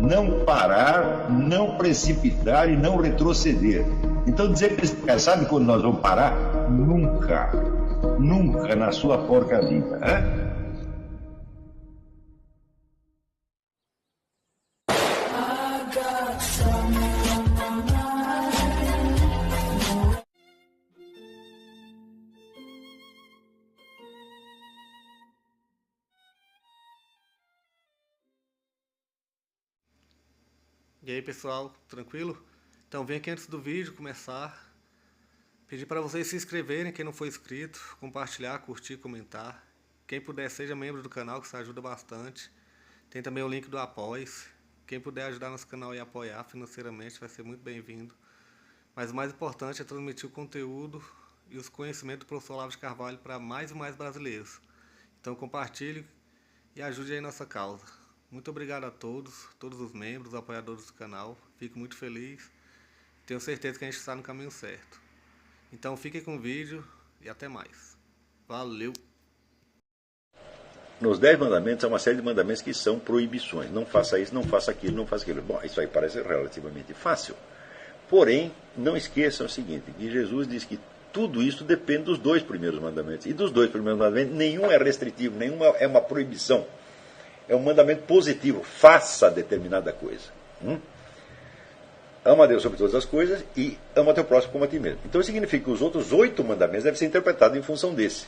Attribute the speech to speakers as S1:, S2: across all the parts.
S1: não parar, não precipitar e não retroceder. Então dizer para esse cara, sabe quando nós vamos parar? Nunca. Nunca na sua porca vida. Né?
S2: E aí pessoal, tranquilo? Então vem aqui antes do vídeo começar, pedir para vocês se inscreverem, quem não for inscrito, compartilhar, curtir, comentar. Quem puder seja membro do canal, que isso ajuda bastante. Tem também o link do Apoia-se. Quem puder ajudar nosso canal e apoiar financeiramente vai ser muito bem-vindo. Mas o mais importante é transmitir o conteúdo e os conhecimentos do professor Olavo de Carvalho para mais e mais brasileiros. Então compartilhe e ajude aí nossa causa. Muito obrigado a todos os membros, apoiadores do canal. Fico muito feliz. Tenho certeza que a gente está no caminho certo. Então fiquem com o vídeo e até mais. Valeu!
S3: Nos 10 mandamentos há uma série de mandamentos que são proibições. Não faça isso, não faça aquilo, não faça aquilo. Bom, isso aí parece relativamente fácil. Porém, não esqueçam o seguinte, que Jesus diz que tudo isso depende dos 2 primeiros mandamentos. E dos 2 primeiros mandamentos, nenhum é restritivo, nenhum é uma proibição. É um mandamento positivo. Faça determinada coisa. Ama a Deus sobre todas as coisas e ama teu próximo como a ti mesmo. Então significa que os outros 8 mandamentos devem ser interpretados em função desse.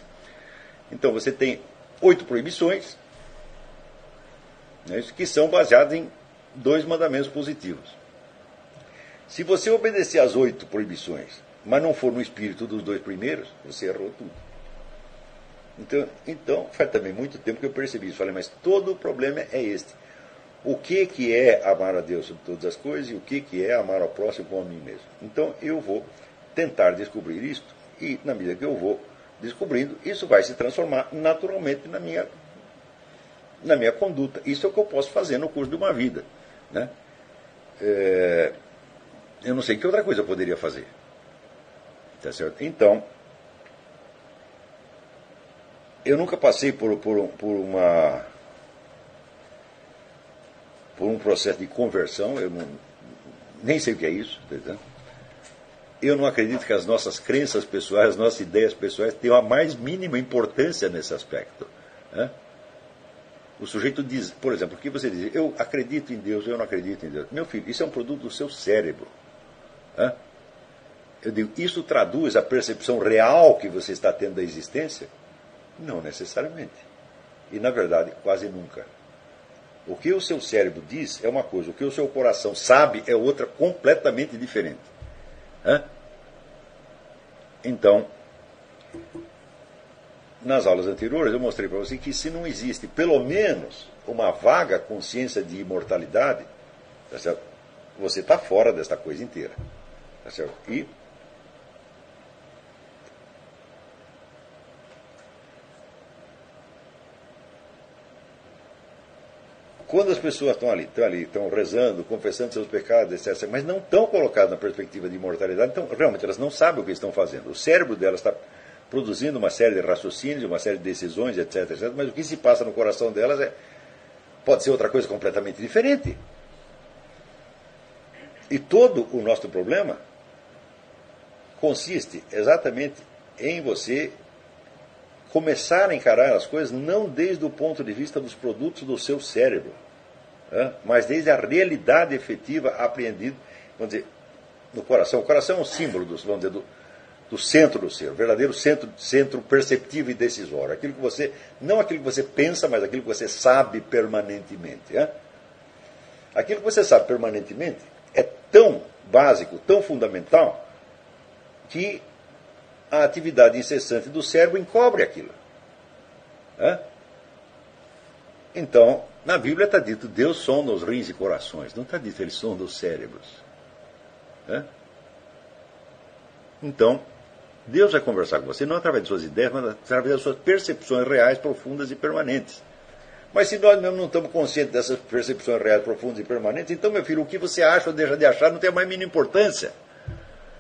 S3: Então você tem 8 proibições, né, que são baseadas em 2 mandamentos positivos. Se você obedecer às 8 proibições, mas não for no espírito dos 2 primeiros, você errou tudo. Então, faz também muito tempo que eu percebi isso. Falei, mas todo o problema é este. O que é amar a Deus sobre todas as coisas e o que é amar ao próximo como a mim mesmo? Então, eu vou tentar descobrir isto e, na medida que eu vou descobrindo, isso vai se transformar naturalmente na minha conduta. Isso é o que eu posso fazer no curso de uma vida. Né? Eu não sei que outra coisa eu poderia fazer. Tá certo? Então, eu nunca passei por um processo de conversão, eu nem sei o que é isso. Tá? Eu não acredito que as nossas crenças pessoais, as nossas ideias pessoais tenham a mais mínima importância nesse aspecto. Né? O sujeito diz, por exemplo, o que você diz, eu acredito em Deus, eu não acredito em Deus. Meu filho, isso é um produto do seu cérebro. Né? Eu digo, isso traduz a percepção real que você está tendo da existência? Não necessariamente. E, na verdade, quase nunca. O que o seu cérebro diz é uma coisa, o que o seu coração sabe é outra completamente diferente. Então, nas aulas anteriores eu mostrei para você que se não existe pelo menos uma vaga consciência de imortalidade, tá certo? Você está fora desta coisa inteira. Tá certo? E quando as pessoas estão rezando, confessando seus pecados, etc., mas não estão colocadas na perspectiva de imortalidade, então realmente elas não sabem o que estão fazendo. O cérebro delas está produzindo uma série de raciocínios, uma série de decisões, etc., etc., mas o que se passa no coração delas pode ser outra coisa completamente diferente. E todo o nosso problema consiste exatamente em você começar a encarar as coisas não desde o ponto de vista dos produtos do seu cérebro, mas desde a realidade efetiva apreendida, vamos dizer, no coração. O coração é um símbolo do centro do ser, o verdadeiro centro perceptivo e decisório. Não aquilo que você pensa, mas aquilo que você sabe permanentemente. Aquilo que você sabe permanentemente é tão básico, tão fundamental, que a atividade incessante do cérebro encobre aquilo. Então, na Bíblia está dito, Deus sonda os rins e corações. Não está dito, Ele sonda os cérebros. Então, Deus vai conversar com você, não através de suas ideias, mas através das suas percepções reais, profundas e permanentes. Mas se nós mesmo não estamos conscientes dessas percepções reais, profundas e permanentes, então, meu filho, o que você acha ou deixa de achar não tem a mais mínima importância.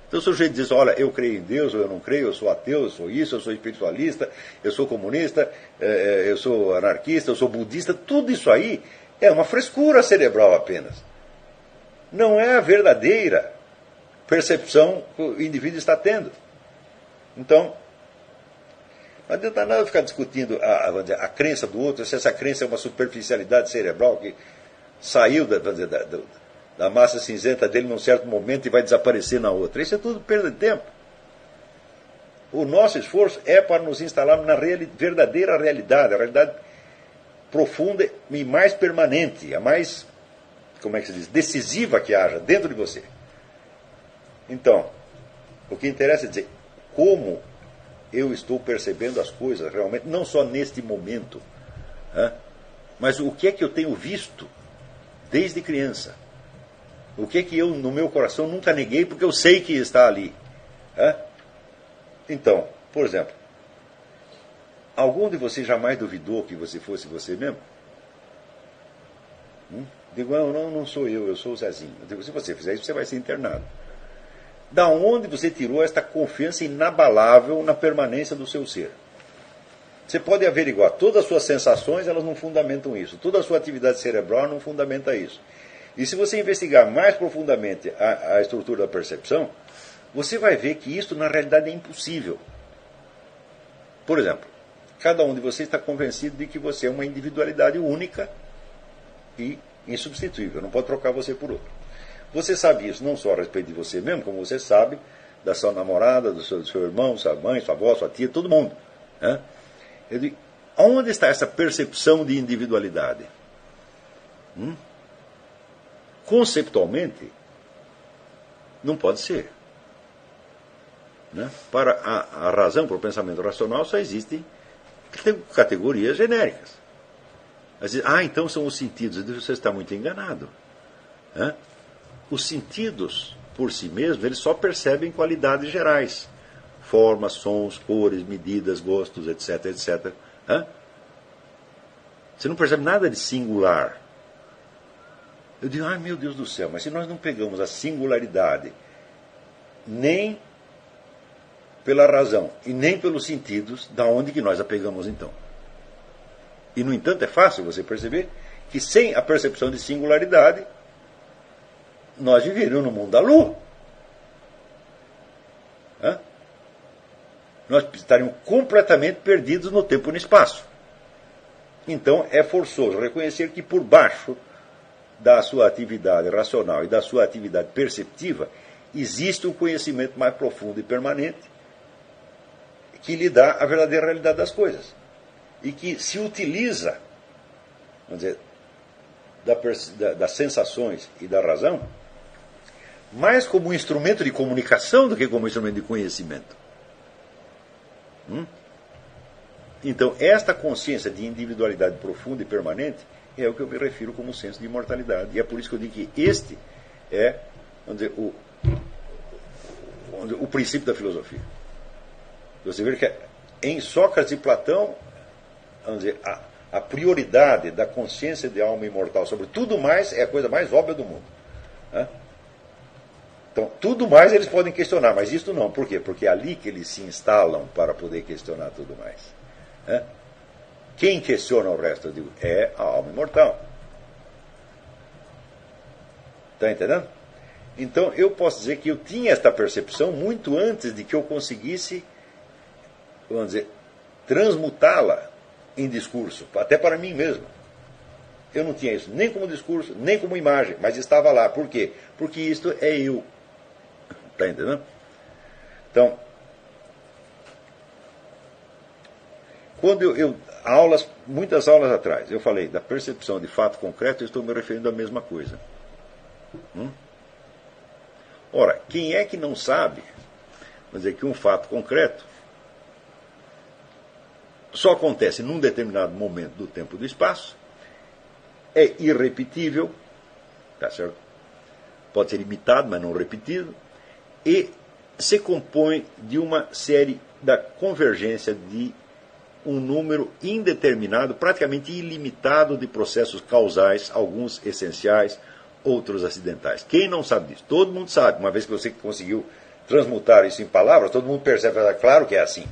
S3: Então o sujeito diz, olha, eu creio em Deus, ou eu não creio, eu sou ateu, eu sou isso, eu sou espiritualista, eu sou comunista, eu sou anarquista, eu sou budista, tudo isso aí É uma frescura cerebral apenas. Não é a verdadeira percepção que o indivíduo está tendo. Então, não adianta nada ficar discutindo a crença do outro, se essa crença é uma superficialidade cerebral que saiu da massa cinzenta dele num certo momento e vai desaparecer na outra. Isso é tudo perda de tempo. O nosso esforço é para nos instalarmos na verdadeira realidade, a realidade profunda e mais permanente, a mais, como é que se diz, decisiva que haja dentro de você. Então, o que interessa é dizer como eu estou percebendo as coisas realmente, não só neste momento, mas o que é que eu tenho visto desde criança. O que é que eu, no meu coração, nunca neguei, porque eu sei que está ali. Então, por exemplo, algum de vocês jamais duvidou que você fosse você mesmo? Digo, não sou eu sou o Zezinho. Eu digo, se você fizer isso, você vai ser internado. Da onde você tirou esta confiança inabalável na permanência do seu ser? Você pode averiguar, todas as suas sensações, elas não fundamentam isso. Toda a sua atividade cerebral não fundamenta isso. E se você investigar mais profundamente a estrutura da percepção, você vai ver que isso, na realidade, é impossível. Por exemplo, cada um de vocês está convencido de que você é uma individualidade única e insubstituível. Não pode trocar você por outro. Você sabe isso não só a respeito de você mesmo, como você sabe da sua namorada, do seu irmão, sua mãe, sua avó, sua tia, todo mundo. Eu digo, onde está essa percepção de individualidade? Conceptualmente, não pode ser. Para a razão, para o pensamento racional, só existem categorias genéricas. Então são os sentidos. Você está muito enganado. Os sentidos, por si mesmos, eles só percebem qualidades gerais. Formas, sons, cores, medidas, gostos, etc, etc. Você não percebe nada de singular. Eu digo, meu Deus do céu, mas se nós não pegamos a singularidade nem pela razão e nem pelos sentidos, da onde que nós a pegamos então? E, no entanto, é fácil você perceber que sem a percepção de singularidade, nós viveríamos no mundo da lua. Nós estaríamos completamente perdidos no tempo e no espaço. Então, é forçoso reconhecer que por baixo da sua atividade racional e da sua atividade perceptiva, existe um conhecimento mais profundo e permanente que lhe dá a verdadeira realidade das coisas. E que se utiliza, vamos dizer, das sensações e da razão, mais como um instrumento de comunicação do que como um instrumento de conhecimento. Então, esta consciência de individualidade profunda e permanente é o que eu me refiro como senso de imortalidade. E é por isso que eu digo que este é, vamos dizer, o princípio da filosofia. Você vê que em Sócrates e Platão, vamos dizer, a prioridade da consciência de alma imortal sobre tudo mais é a coisa mais óbvia do mundo. Então, tudo mais eles podem questionar, mas isto não. Por quê? Porque é ali que eles se instalam para poder questionar tudo mais. Quem questiona o resto, eu digo, é a alma imortal. Está entendendo? Então, eu posso dizer que eu tinha esta percepção muito antes de que eu conseguisse, vamos dizer, transmutá-la em discurso, até para mim mesmo. Eu não tinha isso nem como discurso, nem como imagem, mas estava lá. Por quê? Porque isto é eu. Está entendendo? Então, quando muitas aulas atrás, eu falei da percepção de fato concreto, eu estou me referindo à mesma coisa. Ora, quem é que não sabe, vamos dizer, que um fato concreto só acontece num determinado momento do tempo e do espaço, é irrepetível, tá certo? Pode ser imitado, mas não repetido, e se compõe de uma série da convergência de um número indeterminado, praticamente ilimitado de processos causais, alguns essenciais, outros acidentais. Quem não sabe disso? Todo mundo sabe. Uma vez que você conseguiu transmutar isso em palavras, todo mundo percebe, claro que é assim.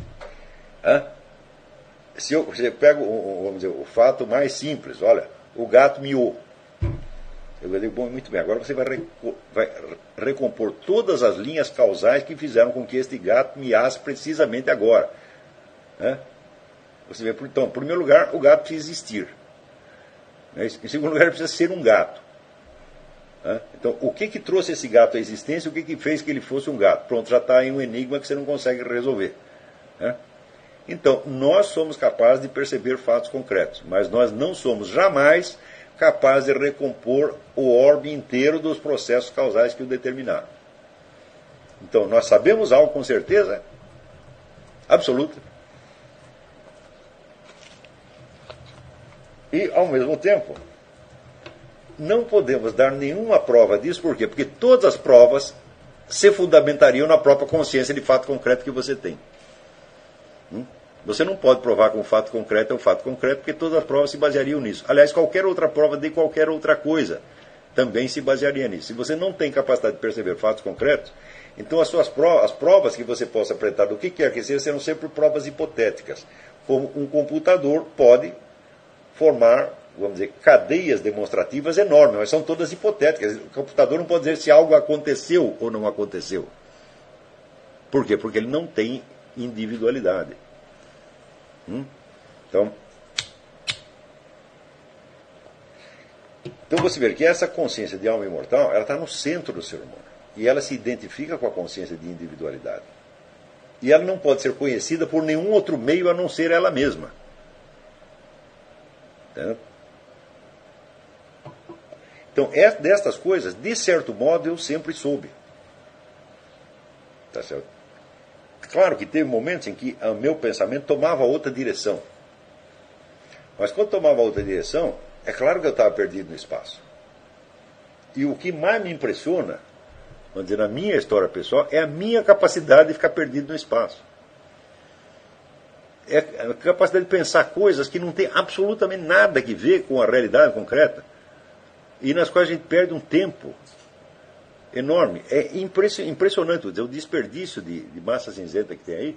S3: Se eu pego, vamos dizer, o fato mais simples, olha, o gato miou. Eu digo, bom, muito bem, agora você vai recompor todas as linhas causais que fizeram com que este gato miasse precisamente agora. Né? Você vê, então, em primeiro lugar, o gato precisa existir. Né? Em segundo lugar, ele precisa ser um gato. Né? Então, o que trouxe esse gato à existência? O que fez que ele fosse um gato? Pronto, já está aí um enigma que você não consegue resolver. Né? Então, nós somos capazes de perceber fatos concretos, mas nós não somos jamais capazes de recompor o orbe inteiro dos processos causais que o determinaram. Então, nós sabemos algo com certeza absoluta. E, ao mesmo tempo, não podemos dar nenhuma prova disso. Por quê? Porque todas as provas se fundamentariam na própria consciência de fato concreto que você tem. Você não pode provar que um fato concreto é um fato concreto, porque todas as provas se baseariam nisso. Aliás, qualquer outra prova de qualquer outra coisa também se basearia nisso. Se você não tem capacidade de perceber fatos concretos, então as provas que você possa apresentar do que quer que seja serão sempre provas hipotéticas. Como um computador pode formar, vamos dizer, cadeias demonstrativas enormes, mas são todas hipotéticas. O computador não pode dizer se algo aconteceu ou não aconteceu. Por quê? Porque ele não tem individualidade. Então você vê que essa consciência de alma imortal, ela está no centro do ser humano. E ela se identifica com a consciência de individualidade. E ela não pode ser conhecida por nenhum outro meio a não ser ela mesma. Entendeu? Então, destas coisas, de certo modo, eu sempre soube. Tá certo? Claro que teve momentos em que o meu pensamento tomava outra direção. Mas quando tomava outra direção, é claro que eu estava perdido no espaço. E o que mais me impressiona, vamos dizer, na minha história pessoal, é a minha capacidade de ficar perdido no espaço. É a capacidade de pensar coisas que não tem absolutamente nada a ver com a realidade concreta e nas quais a gente perde um tempo enorme. É impressionante o desperdício de massa cinzenta que tem aí.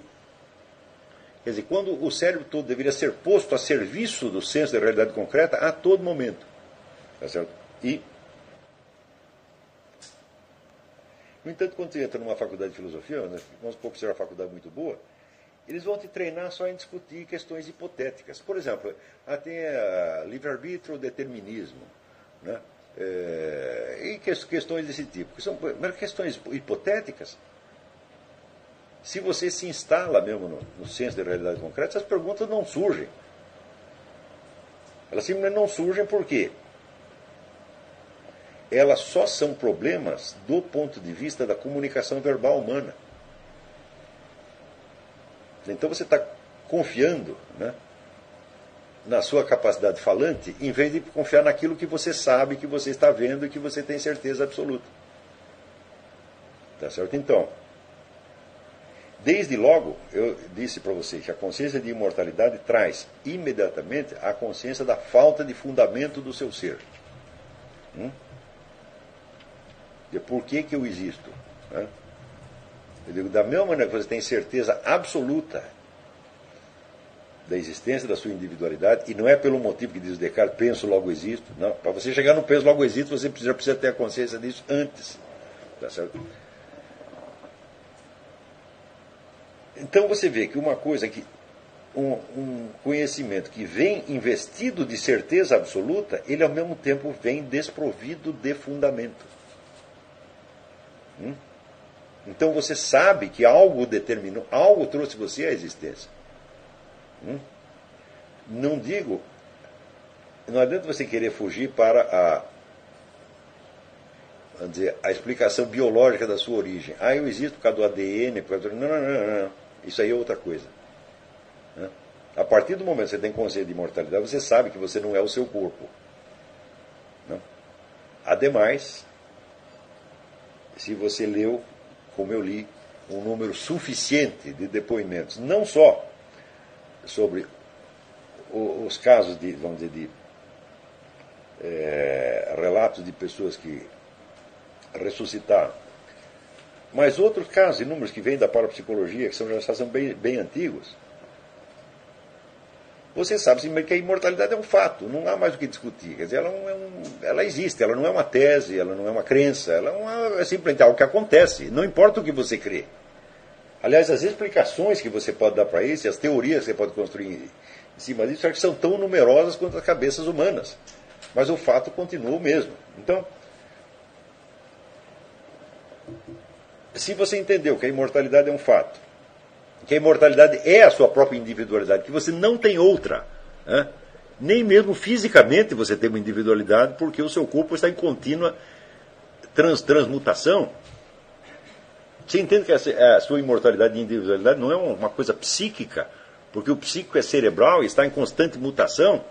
S3: Quer dizer, quando o cérebro todo deveria ser posto a serviço do senso da realidade concreta a todo momento. Tá certo? E, no entanto, quando você entra numa faculdade de filosofia, vamos supor que seja uma faculdade muito boa, eles vão te treinar só em discutir questões hipotéticas. Por exemplo, tem livre-arbítrio ou determinismo, né? E questões desse tipo, que são questões hipotéticas. Se você se instala mesmo no senso da realidade concreta, essas perguntas não surgem. Elas simplesmente não surgem porque elas só são problemas do ponto de vista da comunicação verbal humana. Então você está confiando, né, na sua capacidade falante, em vez de confiar naquilo que você sabe, que você está vendo e que você tem certeza absoluta. Tá certo? Então, desde logo, eu disse para você que a consciência de imortalidade traz imediatamente a consciência da falta de fundamento do seu ser. De por que eu existo. Né? Eu digo, da mesma maneira que você tem certeza absoluta da existência da sua individualidade, e não é pelo motivo que diz Descartes, penso, logo existo. Não, para você chegar no penso, logo existo, você já precisa ter a consciência disso antes. Tá certo? Então você vê que uma coisa que um conhecimento que vem investido de certeza absoluta, ele ao mesmo tempo vem desprovido de fundamento. Então você sabe que algo determinou, algo trouxe você à existência. Não digo, não adianta você querer fugir para vamos dizer, a explicação biológica da sua origem. Eu existo por causa do ADN, por causa do... Não. Isso aí é outra coisa. A partir do momento que você tem consciência de imortalidade, você sabe que você não é o seu corpo. Ademais, se você leu, como eu li, um número suficiente de depoimentos, não só sobre os casos de, vamos dizer, relatos de pessoas que ressuscitaram, mas outros casos, inúmeros que vêm da parapsicologia, que já são bem antigos, você sabe que a imortalidade é um fato, não há mais o que discutir. Quer dizer, ela existe, ela não é uma tese, ela não é uma crença, ela é simplesmente algo que acontece, não importa o que você crê. Aliás, as explicações que você pode dar para isso, as teorias que você pode construir em cima disso, são tão numerosas quanto as cabeças humanas. Mas o fato continua o mesmo. Então, se você entendeu que a imortalidade é um fato, que a imortalidade é a sua própria individualidade, que você não tem outra, né? Nem mesmo fisicamente você tem uma individualidade, porque o seu corpo está em contínua transmutação. Você entende que a sua imortalidade e individualidade não é uma coisa psíquica, porque o psíquico é cerebral e está em constante mutação?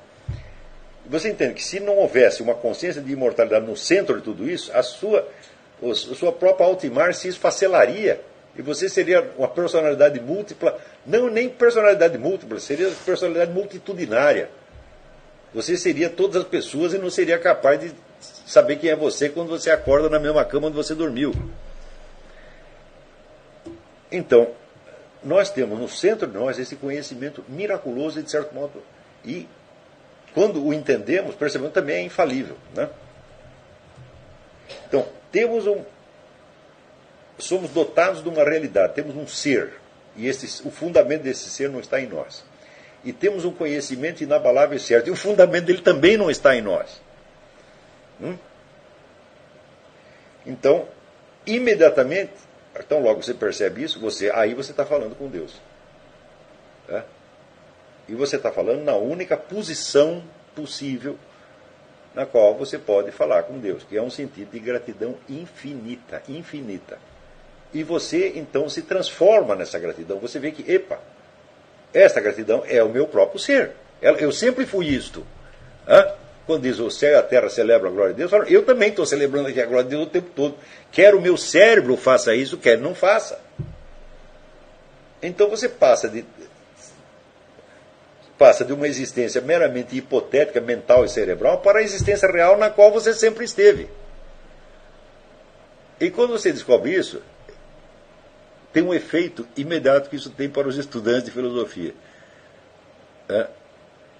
S3: Você entende que se não houvesse uma consciência de imortalidade no centro de tudo isso, a sua própria autoimagem se esfacelaria e você seria uma personalidade múltipla, não nem personalidade múltipla, seria personalidade multitudinária. Você seria todas as pessoas e não seria capaz de saber quem é você quando você acorda na mesma cama onde você dormiu. Então, nós temos no centro de nós esse conhecimento miraculoso, de certo modo, e quando o entendemos, percebemos também é infalível, né? Então, somos dotados de uma realidade, temos um ser, e o fundamento desse ser não está em nós. E temos um conhecimento inabalável e certo, e o fundamento dele também não está em nós. Então, imediatamente, então logo você percebe isso, aí você está falando com Deus. Tá? E você está falando na única posição possível na qual você pode falar com Deus, que é um sentido de gratidão infinita, infinita. E você, então, se transforma nessa gratidão. Você vê que, esta gratidão é o meu próprio ser. Eu sempre fui isto. Quando diz o céu e a terra celebram a glória de Deus, eu também estou celebrando aqui a glória de Deus o tempo todo. Quer o meu cérebro faça isso, quer não faça. Então você passa de uma existência meramente hipotética, mental e cerebral, para a existência real na qual você sempre esteve. E quando você descobre isso, tem um efeito imediato que isso tem para os estudantes de filosofia.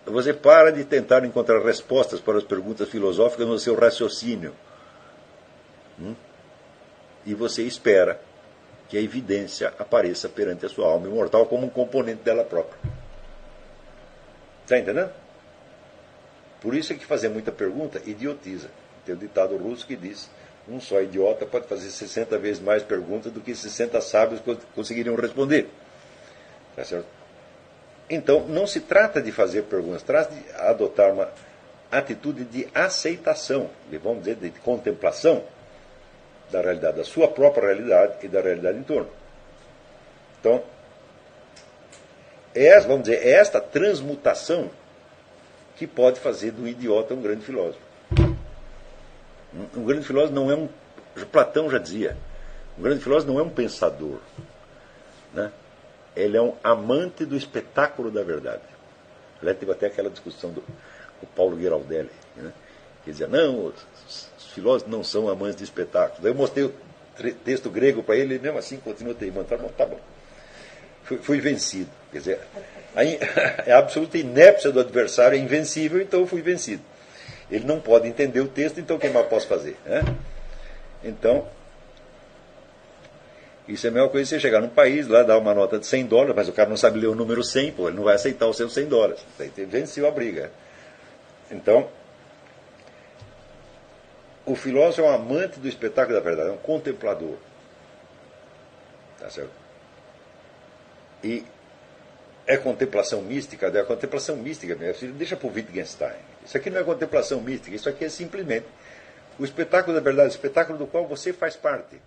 S3: Você para de tentar encontrar respostas para as perguntas filosóficas no seu raciocínio. E você espera que a evidência apareça perante a sua alma imortal como um componente dela própria. Está entendendo? Por isso é que fazer muita pergunta idiotiza. Tem o ditado russo que diz: um só idiota pode fazer 60 vezes mais perguntas do que 60 sábios conseguiriam responder. Tá certo? Então, não se trata de fazer perguntas, trata de adotar uma atitude de aceitação, vamos dizer, de contemplação da realidade, da sua própria realidade e da realidade em torno. Então, vamos dizer, é esta transmutação que pode fazer do idiota um grande filósofo. Um grande filósofo não é Platão já dizia, um grande filósofo não é um pensador, né? Ele é um amante do espetáculo da verdade. Aliás, teve até aquela discussão do Paulo Ghiraldelli, né? Que dizia, não, os filósofos não são amantes de espetáculos. Daí eu mostrei o texto grego para ele, e mesmo assim continua teimando. Tá bom. Fui vencido. Quer dizer, a absoluta inépcia do adversário é invencível, então eu fui vencido. Ele não pode entender o texto, então o que mais posso fazer? Né? Então, isso é a mesma coisa que você chegar num país, lá dar uma nota de $100, mas o cara não sabe ler o número 100, ele não vai aceitar os seus $100. Ele venceu a briga. Então, o filósofo é um amante do espetáculo da verdade, é um contemplador. Tá certo? E é contemplação mística? É contemplação mística mesmo. Deixa para o Wittgenstein. Isso aqui não é contemplação mística, isso aqui é simplesmente o espetáculo da verdade, o espetáculo do qual você faz parte.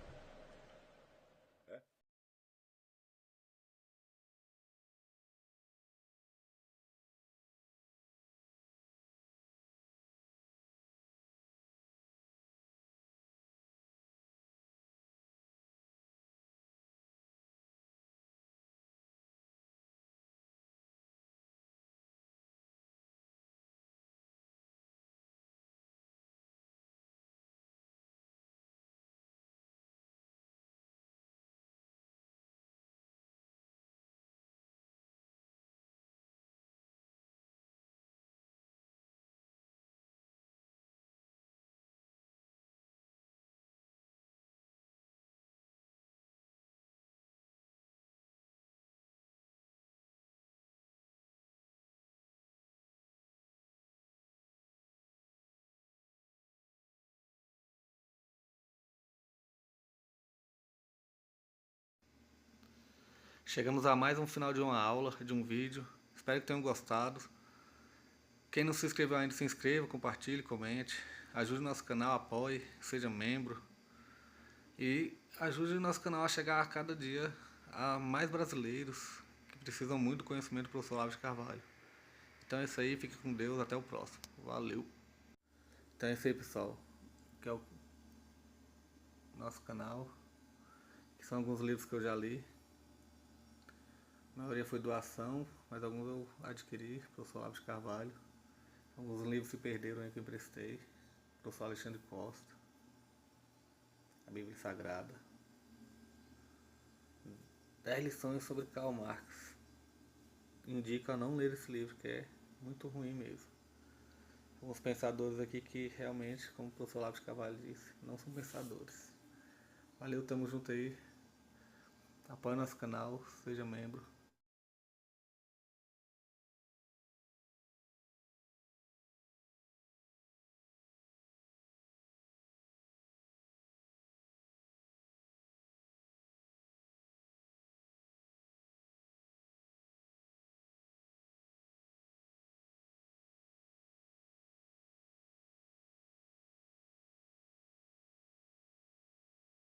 S2: Chegamos a mais um final de uma aula, de um vídeo. Espero que tenham gostado. Quem não se inscreveu ainda, se inscreva, compartilhe, comente. Ajude o nosso canal, apoie, seja membro. E ajude o nosso canal a chegar a cada dia a mais brasileiros que precisam muito do conhecimento do professor Olavo de Carvalho. Então é isso aí, fique com Deus, até o próximo. Valeu! Então é isso aí, pessoal. Que é o nosso canal. Que são alguns livros que eu já li. A maioria foi doação, mas alguns eu adquiri, professor Olavo de Carvalho. Alguns livros se perderam aí que eu emprestei. Professor Alexandre Costa. A Bíblia Sagrada. 10 lições sobre Karl Marx. Indico a não ler esse livro, que é muito ruim mesmo. Alguns pensadores aqui que realmente, como o professor Olavo de Carvalho disse, não são pensadores. Valeu, tamo junto aí. Apoie nosso canal, seja membro.